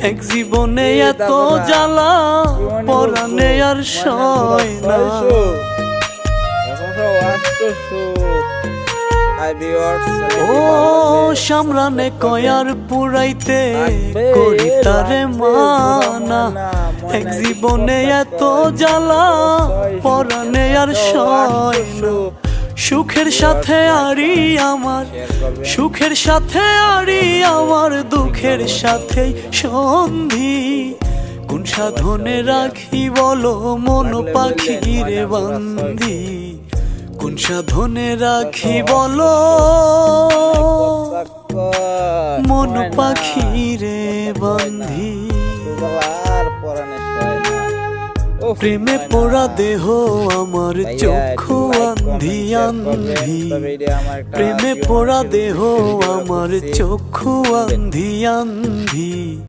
এক জীবনে এত জ্বালা পরাণে আর সয় না। ও সামরানে কয়ার পুরাইতে করি তারে মানা, এক জীবনে এত জ্বালা পরাণে আর সয় না। সুখের সাথে আরি আমার, সুখের সাথে আরি আমার, দুঃখের সাথে সন্ধি। কোন সাধনে রাখি বলো মন পাখি রে বান্ধি, কোন সাধনে রাখি বলো মন পাখি রে বান্ধি। প্রেমে পোড়া দেহ আমার চক্ষু আন্ধি আন্ধি, প্রেমে পোড়া দেহ আমার চক্ষু আন্ধি আন্ধি।